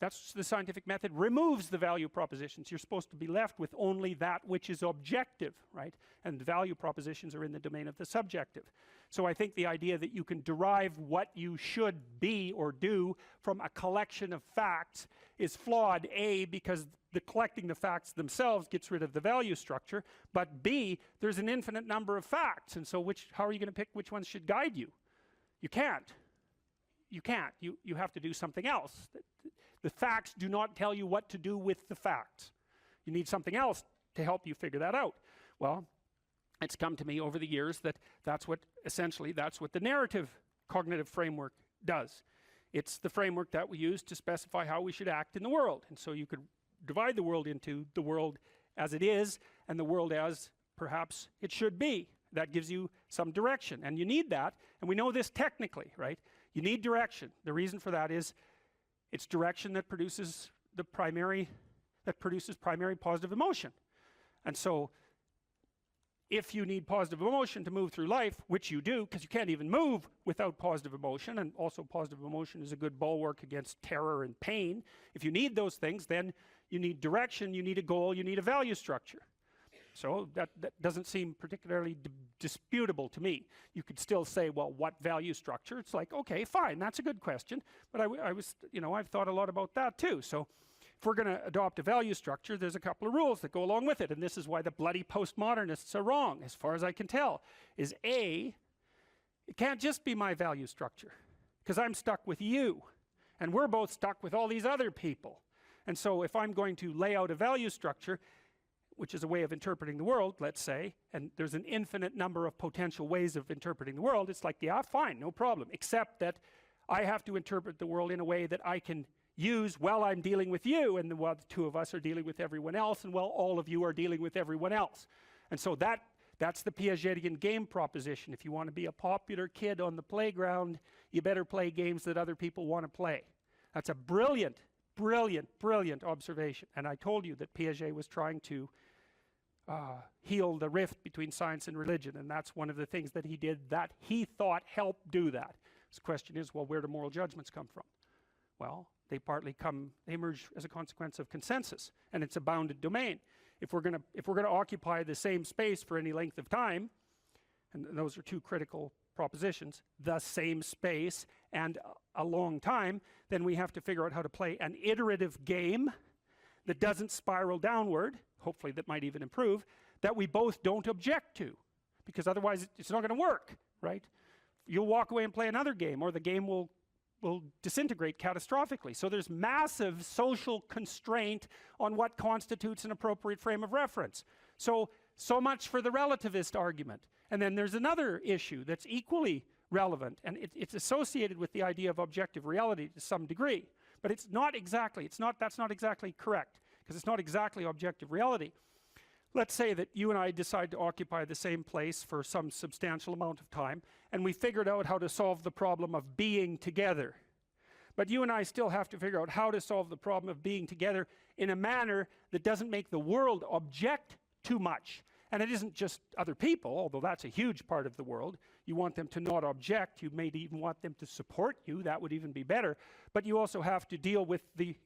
Speaker 1: That's the scientific method, removes the value propositions. You're supposed to be left with only that which is objective, right? And the value propositions are in the domain of the subjective. So I think the idea that you can derive what you should be or do from a collection of facts is flawed, A, because the collecting the facts themselves gets rid of the value structure, but B, there's an infinite number of facts, and so how are you going to pick which ones should guide you? You can't. You can't. You have to do something else. The facts do not tell you what to do with the facts. You need something else to help you figure that out. Well, it's come to me over the years that essentially that's what the narrative cognitive framework does. It's the framework that we use to specify how we should act in the world. And so you could divide the world into the world as it is and the world as perhaps it should be. That gives you some direction, and you need that, and we know this technically, right? You need direction. The reason for that is it's direction that produces primary positive emotion. And so if you need positive emotion to move through life, which you do, because you can't even move without positive emotion, and also positive emotion is a good bulwark against terror and pain. If you need those things, then you need direction, you need a goal, you need a value structure. So that doesn't seem particularly disputable to me. You could still say, well, what value structure? It's like, okay, fine, that's a good question. But I've thought a lot about that too. So if we're going to adopt a value structure, there's a couple of rules that go along with it. And this is why the bloody postmodernists are wrong, as far as I can tell, is A, it can't just be my value structure, because I'm stuck with you. And we're both stuck with all these other people. And so if I'm going to lay out a value structure, which is a way of interpreting the world, let's say, and there's an infinite number of potential ways of interpreting the world, it's like, yeah, fine, no problem, except that I have to interpret the world in a way that I can use while I'm dealing with you, and while the two of us are dealing with everyone else, and while all of you are dealing with everyone else. And so that's the Piagetian game proposition. If you want to be a popular kid on the playground, you better play games that other people want to play. That's a brilliant observation. And I told you that Piaget was trying to heal the rift between science and religion, and that's one of the things that he did that he thought helped do that. The question is, well, where do moral judgments come from? Well, they emerge as a consequence of consensus, and it's a bounded domain. If we're going to occupy the same space for any length of time, and those are two critical propositions, the same space and a long time, then we have to figure out how to play an iterative game that doesn't spiral downward, hopefully that might even improve, that we both don't object to, because otherwise it's not going to work, right? You'll walk away and play another game, or the game will disintegrate catastrophically. So there's massive social constraint on what constitutes an appropriate frame of reference. So much for the relativist argument. And then there's another issue that's equally relevant, and it's associated with the idea of objective reality to some degree, but that's not exactly correct, because it's not exactly objective reality. Let's say that you and I decide to occupy the same place for some substantial amount of time, and we figured out how to solve the problem of being together. But you and I still have to figure out how to solve the problem of being together in a manner that doesn't make the world object too much. And it isn't just other people, although that's a huge part of the world. You want them to not object. You may even want them to support you. That would even be better. But you also have to deal with the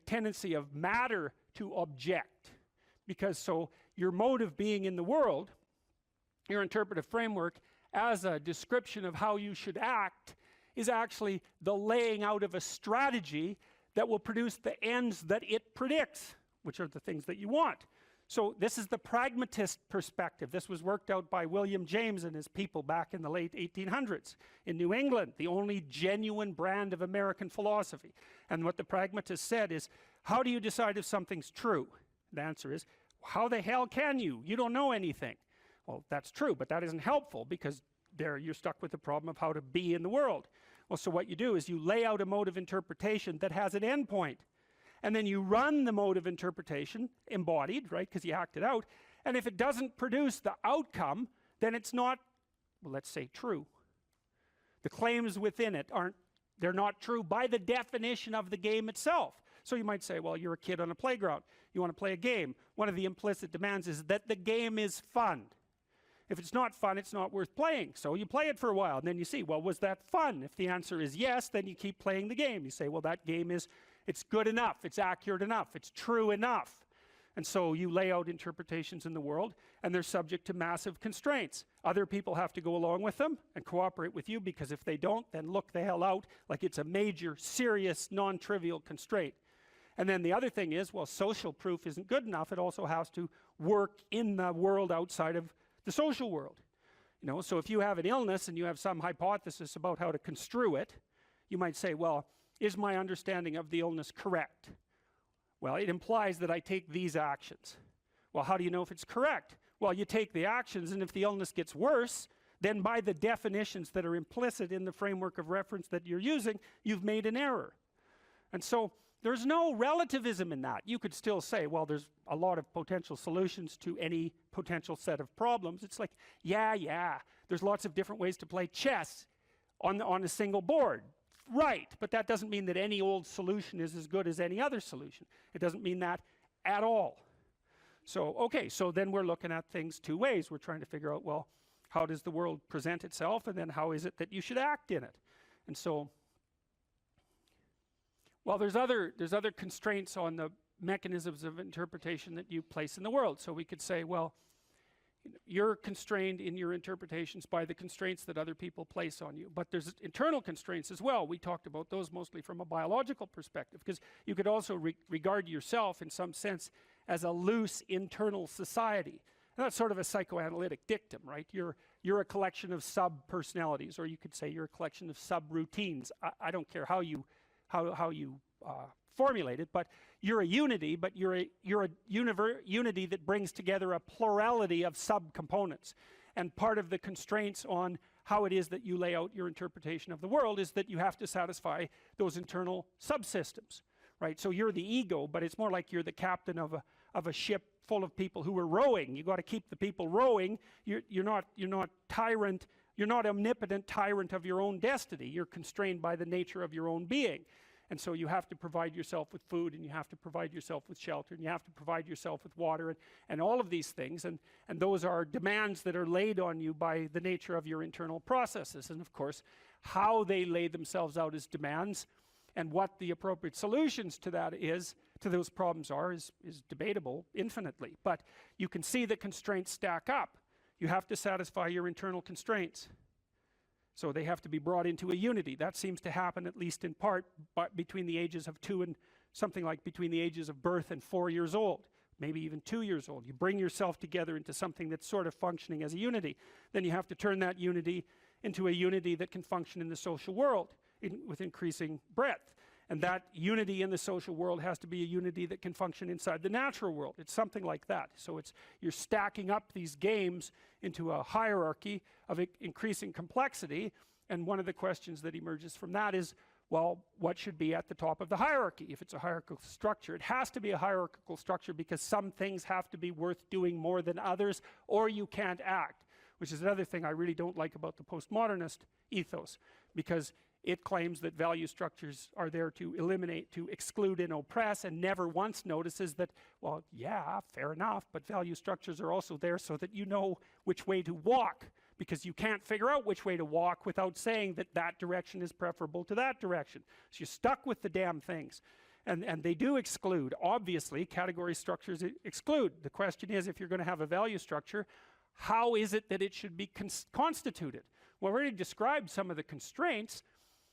Speaker 1: tendency of matter to object. Because so your mode of being in the world, your interpretive framework, as a description of how you should act, is actually the laying out of a strategy that will produce the ends that it predicts, which are the things that you want. So this is the pragmatist perspective. This was worked out by William James and his people back in the late 1800s in New England, the only genuine brand of American philosophy. And what the pragmatist said is, how do you decide if something's true? The answer is, how the hell can you? You don't know anything. Well, that's true, but that isn't helpful, because there you're stuck with the problem of how to be in the world. Well, so what you do is you lay out a mode of interpretation that has an endpoint. And then you run the mode of interpretation, embodied, right, because you act it out. And if it doesn't produce the outcome, then it's not, well, let's say, true. The claims within it they're not true by the definition of the game itself. So you might say, well, you're a kid on a playground. You want to play a game. One of the implicit demands is that the game is fun. If it's not fun, it's not worth playing. So you play it for a while, and then you see, well, was that fun? If the answer is yes, then you keep playing the game. You say, well, that game it's good enough, it's accurate enough, it's true enough. And so you lay out interpretations in the world, and they're subject to massive constraints. Other people have to go along with them and cooperate with you, because if they don't, then look the hell out, like it's a major, serious, non-trivial constraint. And then the other thing is, well, social proof isn't good enough. It also has to work in the world outside of the social world. You know, so if you have an illness and you have some hypothesis about how to construe it, you might say, well, is my understanding of the illness correct? Well, it implies that I take these actions. Well, how do you know if it's correct? Well, you take the actions, and if the illness gets worse, then by the definitions that are implicit in the framework of reference that you're using, you've made an error. And so there's no relativism in that. You could still say, well, there's a lot of potential solutions to any potential set of problems. It's like, yeah, there's lots of different ways to play chess on a single board. Right, but that doesn't mean that any old solution is as good as any other solution. It doesn't mean that at all. So, okay, so then we're looking at things two ways. We're trying to figure out, well, how does the world present itself, and then how is it that you should act in it? And so, well, there's other constraints on the mechanisms of interpretation that you place in the world. So we could say, well, you're constrained in your interpretations by the constraints that other people place on you. But there's internal constraints as well. We talked about those mostly from a biological perspective, because you could also regard yourself in some sense as a loose internal society. And that's sort of a psychoanalytic dictum, right? You're a collection of sub-personalities, or you could say you're a collection of sub-routines. I don't care how you formulate it, but you're a unity, but you're a unity that brings together a plurality of subcomponents. And part of the constraints on how it is that you lay out your interpretation of the world is that you have to satisfy those internal subsystems, right? So you're the ego, but it's more like you're the captain of a ship full of people who are rowing. You got to keep the people rowing. You're not tyrant. You're not omnipotent tyrant of your own destiny. You're constrained by the nature of your own being. And so you have to provide yourself with food, and you have to provide yourself with shelter, and you have to provide yourself with water, and all of these things. And those are demands that are laid on you by the nature of your internal processes. And of course, how they lay themselves out as demands and what the appropriate solutions to that is, to those problems are, is debatable infinitely. But you can see the constraints stack up. You have to satisfy your internal constraints. So they have to be brought into a unity. That seems to happen, at least in part, between the ages of 2 and something like between the ages of birth and 4 years old, maybe even 2 years old. You bring yourself together into something that's sort of functioning as a unity. Then you have to turn that unity into a unity that can function in the social world with increasing breadth. And that unity in the social world has to be a unity that can function inside the natural world. It's something like that. So you're stacking up these games into a hierarchy of increasing complexity. And one of the questions that emerges from that is, well, what should be at the top of the hierarchy? If it's a hierarchical structure, it has to be a hierarchical structure, because some things have to be worth doing more than others, or you can't act, which is another thing I really don't like about the postmodernist ethos, because it claims that value structures are there to eliminate, to exclude and oppress, and never once notices that, well, yeah, fair enough, but value structures are also there so that you know which way to walk, because you can't figure out which way to walk without saying that that direction is preferable to that direction. So you're stuck with the damn things. And they do exclude. Obviously, category structures exclude. The question is, if you're going to have a value structure, how is it that it should be constituted? Well, I already described some of the constraints.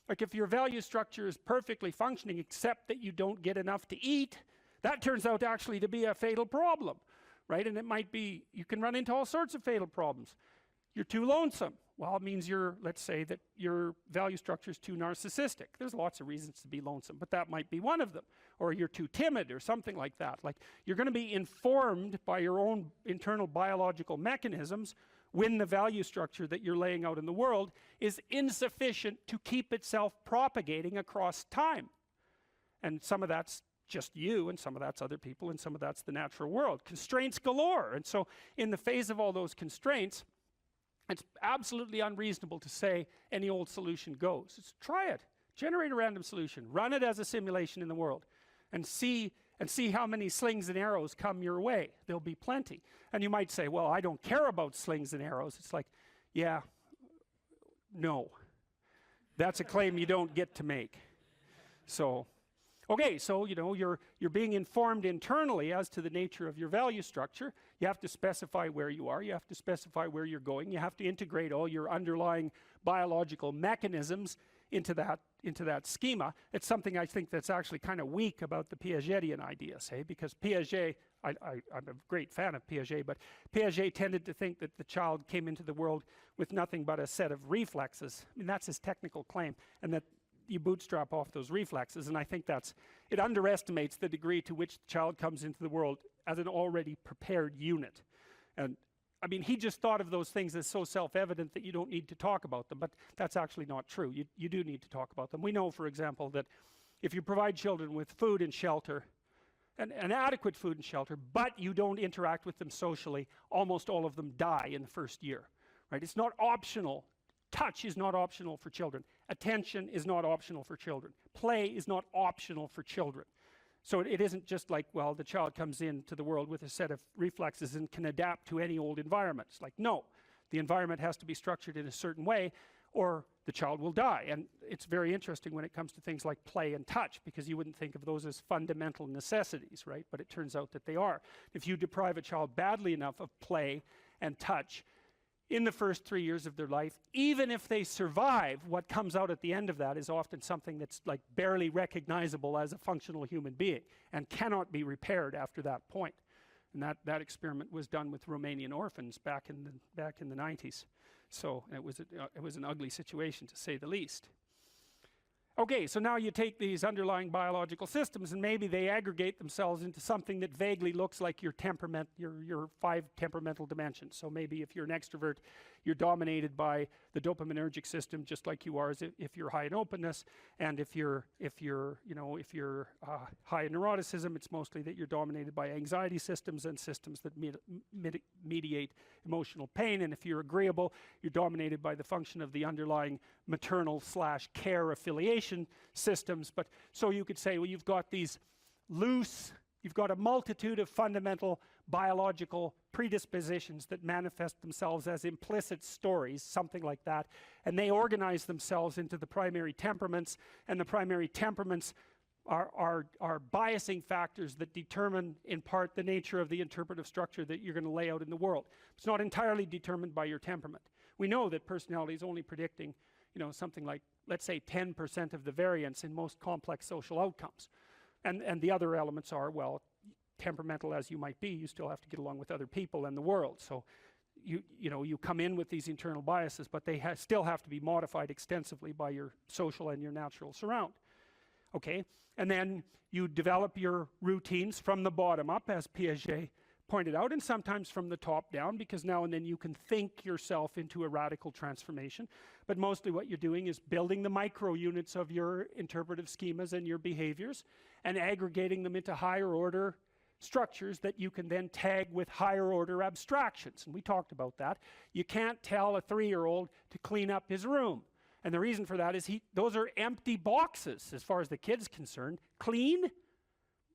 Speaker 1: Like if your value structure is perfectly functioning except that you don't get enough to eat, that turns out actually to be a fatal problem, right? And it might be, you can run into all sorts of fatal problems. You're too lonesome. Well, it means let's say that your value structure is too narcissistic. There's lots of reasons to be lonesome, but that might be one of them. Or you're too timid or something like that. Like you're going to be informed by your own internal biological mechanisms when the value structure that you're laying out in the world is insufficient to keep itself propagating across time. And some of that's just you, and some of that's other people, and some of that's the natural world. Constraints galore. And so in the face of all those constraints, it's absolutely unreasonable to say any old solution goes. Try it. Generate a random solution. Run it as a simulation in the world. And see and see how many slings and arrows come your way. There'll be plenty. And you might say, well, I don't care about slings and arrows. It's like, yeah, no. That's a claim you don't get to make. So, okay, so you're being informed internally as to the nature of your value structure. You have to specify where you are. You have to specify where you're going. You have to integrate all your underlying biological mechanisms into that schema. It's something I think that's actually kind of weak about the Piagetian ideas, hey? Because Piaget, I'm a great fan of Piaget, but Piaget tended to think that the child came into the world with nothing but a set of reflexes. I mean, that's his technical claim, and that you bootstrap off those reflexes, and I think it underestimates the degree to which the child comes into the world as an already prepared unit. And I mean, he just thought of those things as so self-evident that you don't need to talk about them, but that's actually not true. You do need to talk about them. We know, for example, that if you provide children with food and shelter, and adequate food and shelter, but you don't interact with them socially, almost all of them die in the first year, right? It's not optional. Touch is not optional for children. Attention is not optional for children. Play is not optional for children. So it isn't just like, well, the child comes into the world with a set of reflexes and can adapt to any old environment. It's like, no, the environment has to be structured in a certain way or the child will die. And it's very interesting when it comes to things like play and touch, because you wouldn't think of those as fundamental necessities, right? But it turns out that they are. If you deprive a child badly enough of play and touch in the first 3 years of their life, even if they survive, what comes out at the end of that is often something that's like barely recognizable as a functional human being and cannot be repaired after that point. And that experiment was done with Romanian orphans back in the 90s. So it was an ugly situation, to say the least. Okay, so now you take these underlying biological systems and maybe they aggregate themselves into something that vaguely looks like your temperament, your 5 temperamental dimensions. So maybe if you're an extrovert, you're dominated by the dopaminergic system, just like you are if you're high in openness, and if you're high in neuroticism, it's mostly that you're dominated by anxiety systems and systems that mediate emotional pain. And if you're agreeable, you're dominated by the function of the underlying maternal/care affiliation systems. But so you could say, well, you've got these loose, you've got a multitude of fundamental biological predispositions that manifest themselves as implicit stories, something like that, and they organize themselves into the primary temperaments, and the primary temperaments are biasing factors that determine in part the nature of the interpretive structure that you're going to lay out in the world. It's not entirely determined by your temperament. We know that personality is only predicting, something like, let's say, 10% of the variance in most complex social outcomes. And the other elements are, well, temperamental as you might be, you still have to get along with other people and the world. So you come in with these internal biases, but they still have to be modified extensively by your social and your natural surround. Okay, and then you develop your routines from the bottom up, as Piaget pointed out, and sometimes from the top down, because now and then you can think yourself into a radical transformation. But mostly what you're doing is building the micro units of your interpretive schemas and your behaviors and aggregating them into higher order structures that you can then tag with higher order abstractions. And we talked about that. You can't tell a 3-year-old to clean up his room. And the reason for that is those are empty boxes as far as the kid's concerned. Clean?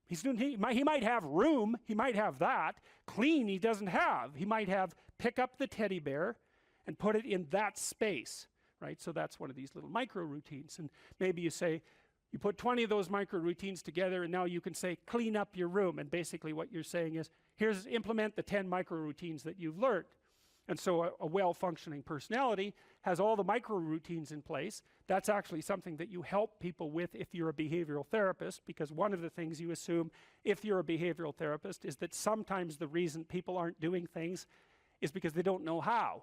Speaker 1: He might have room, he might have that. Clean he doesn't have. He might have pick up the teddy bear and put it in that space, right? So that's one of these little micro routines. And maybe you say, you put 20 of those micro routines together and now you can say, clean up your room. And basically what you're saying is, implement the 10 micro routines that you've learned. And so a well-functioning personality has all the micro routines in place. That's actually something that you help people with if you're a behavioral therapist, because one of the things you assume if you're a behavioral therapist is that sometimes the reason people aren't doing things is because they don't know how.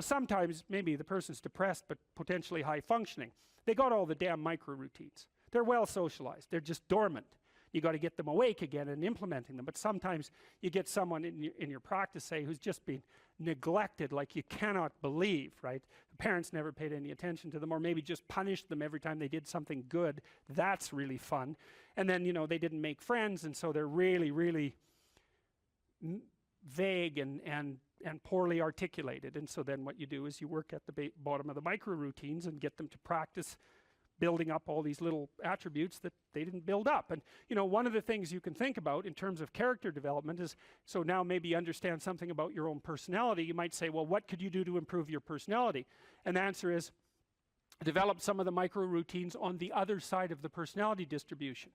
Speaker 1: Sometimes maybe the person's depressed but potentially high functioning. They got all the damn micro routines. They're well socialized. They're just dormant. You got to get them awake again and implementing them. But sometimes you get someone in your practice, say, who's just been neglected like you cannot believe, right? The parents never paid any attention to them, or maybe just punished them every time they did something good. That's really fun. And then, they didn't make friends, and so they're really, really vague and poorly articulated. And so then what you do is you work at the bottom of the micro routines and get them to practice building up all these little attributes that they didn't build up. And one of the things you can think about in terms of character development is, so now maybe you understand something about your own personality. You might say, well, what could you do to improve your personality? And the answer is, develop some of the micro routines on the other side of the personality distribution.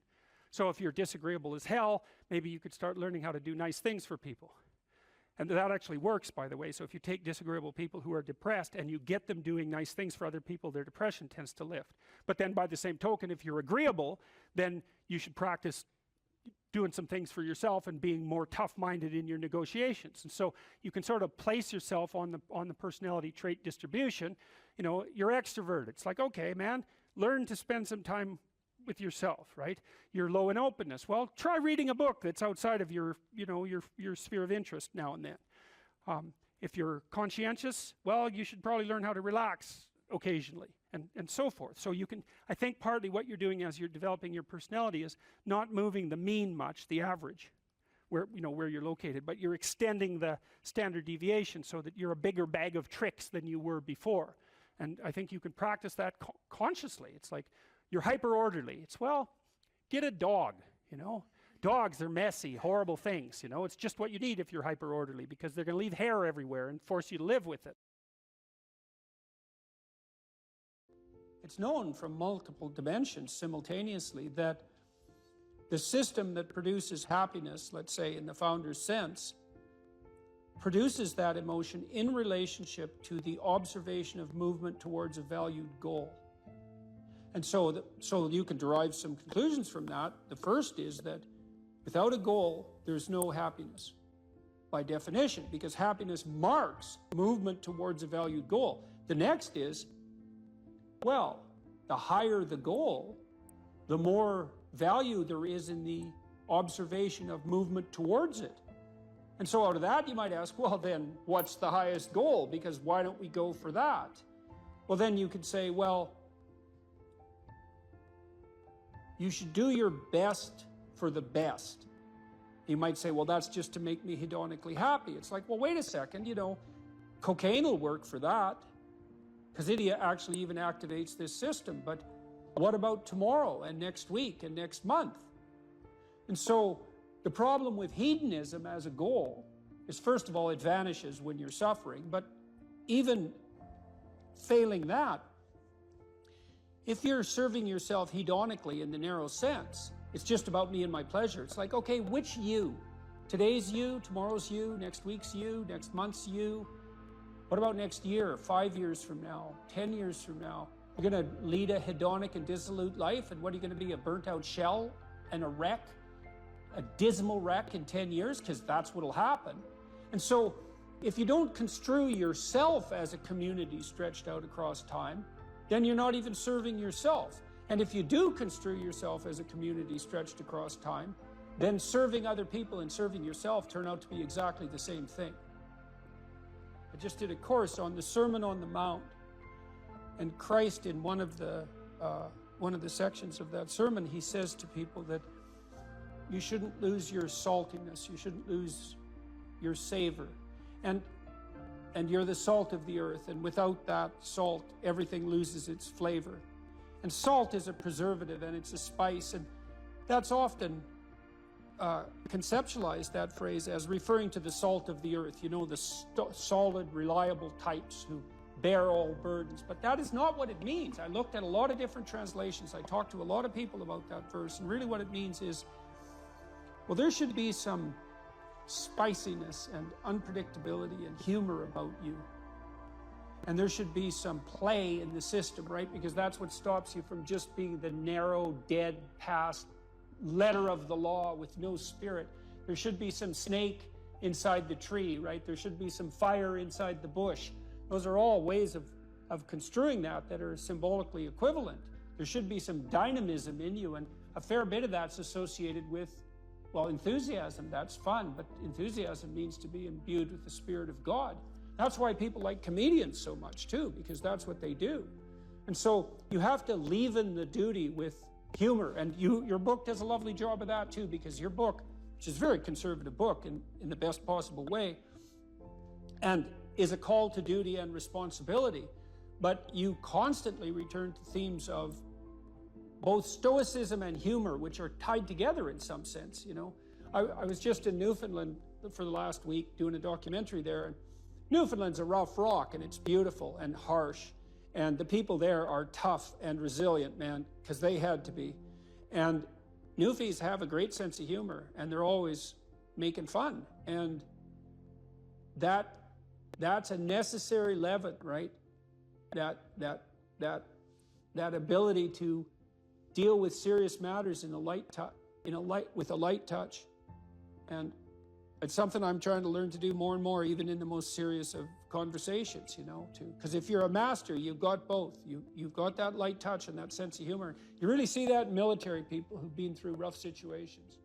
Speaker 1: So if you're disagreeable as hell, maybe you could start learning how to do nice things for people. And that actually works, by the way. So if you take disagreeable people who are depressed and you get them doing nice things for other people, their depression tends to lift. But then by the same token, if you're agreeable, then you should practice doing some things for yourself and being more tough-minded in your negotiations. And so you can sort of place yourself on the personality trait distribution. You're extroverted. It's like, okay, man, learn to spend some time with yourself, right? You're low in openness. Well, try reading a book that's outside of your sphere of interest now and then. If you're conscientious, well, you should probably learn how to relax occasionally, and so forth. So you can, I think partly what you're doing as you're developing your personality is not moving the mean much, the average, where you're located, but you're extending the standard deviation so that you're a bigger bag of tricks than you were before. And I think you can practice that consciously. It's like, you're hyper orderly. It's, well, get a dog, Dogs, they're messy, horrible things, It's just what you need if you're hyper orderly, because they're going to leave hair everywhere and force you to live with it. It's known from multiple dimensions simultaneously that the system that produces happiness, let's say in the founder's sense, produces that emotion in relationship to the observation of movement towards a valued goal. And so you can derive some conclusions from that. The first is that without a goal, there's no happiness, by definition, because happiness marks movement towards a valued goal. The next is, well, the higher the goal, the more value there is in the observation of movement towards it. And so out of that, you might ask, well, then what's the highest goal? Because why don't we go for that? Well, then you could say, well, you should do your best for the best. You might say, well, that's just to make me hedonically happy. It's like, well, wait a second, cocaine will work for that, because it actually even activates this system. But what about tomorrow and next week and next month? And so the problem with hedonism as a goal is, first of all, it vanishes when you're suffering. But even failing that, if you're serving yourself hedonically in the narrow sense, it's just about me and my pleasure. It's like, okay, which you? Today's you, tomorrow's you, next week's you, next month's you. What about next year, 5 years from now, 10 years from now? You're going to lead a hedonic and dissolute life, and what are you going to be, a burnt-out shell and a wreck, a dismal wreck in 10 years? Because that's what'll happen. And so if you don't construe yourself as a community stretched out across time, then you're not even serving yourself. And if you do construe yourself as a community stretched across time, then serving other people and serving yourself turn out to be exactly the same thing. I just did a course on the Sermon on the Mount, and Christ, in one of the sections of that sermon, he says to people that you shouldn't lose your saltiness, you shouldn't lose your savor. And you're the salt of the earth, and without that salt, everything loses its flavor. And salt is a preservative, and it's a spice, and that's often conceptualized, that phrase, as referring to the salt of the earth, the solid, reliable types who bear all burdens. But that is not what it means. I looked at a lot of different translations. I talked to a lot of people about that verse, and really what it means is, well, there should be some spiciness and unpredictability and humor about you. And there should be some play in the system, right? Because that's what stops you from just being the narrow, dead, past letter of the law with no spirit. There should be some snake inside the tree, right? There should be some fire inside the bush. Those are all ways of construing that are symbolically equivalent. There should be some dynamism in you, and a fair bit of that's associated with, well, enthusiasm. That's fun, but enthusiasm means to be imbued with the Spirit of God. That's why people like comedians so much too, because that's what they do. And so you have to leaven the duty with humor, and your book does a lovely job of that too, because your book, which is a very conservative book in the best possible way, and is a call to duty and responsibility, but you constantly return to themes of both stoicism and humor, which are tied together in some sense, you know. I was just in Newfoundland for the last week doing a documentary there, and Newfoundland's a rough rock, and it's beautiful and harsh, and the people there are tough and resilient, man, because they had to be. And Newfies have a great sense of humor, and they're always making fun, and that's a necessary leaven, right? That ability to deal with serious matters with a light touch, and it's something I'm trying to learn to do more and more, even in the most serious of conversations, you know, too. Because if you're a master, you've got both. You've got that light touch and that sense of humor. You really see that in military people who've been through rough situations.